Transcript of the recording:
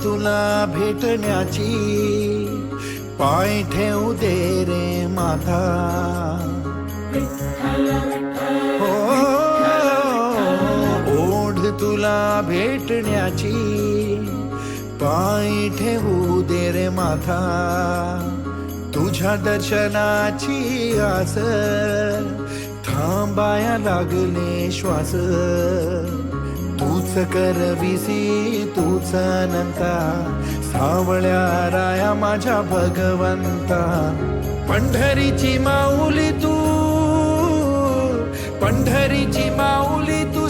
तुला भेटण्याची, पाय ठेवू दे रे माता. हो, ओढ तुला भेटण्याची, पाय ठेवू दे रे माता. तुझ्या दर्शनाची आस, थांबाया लागले श्वास. तूच करविसी तूच अनंता, सावळ्या राया माझ्या भगवंता. पंढरीची माऊली तू, पंढरीची माऊली तू,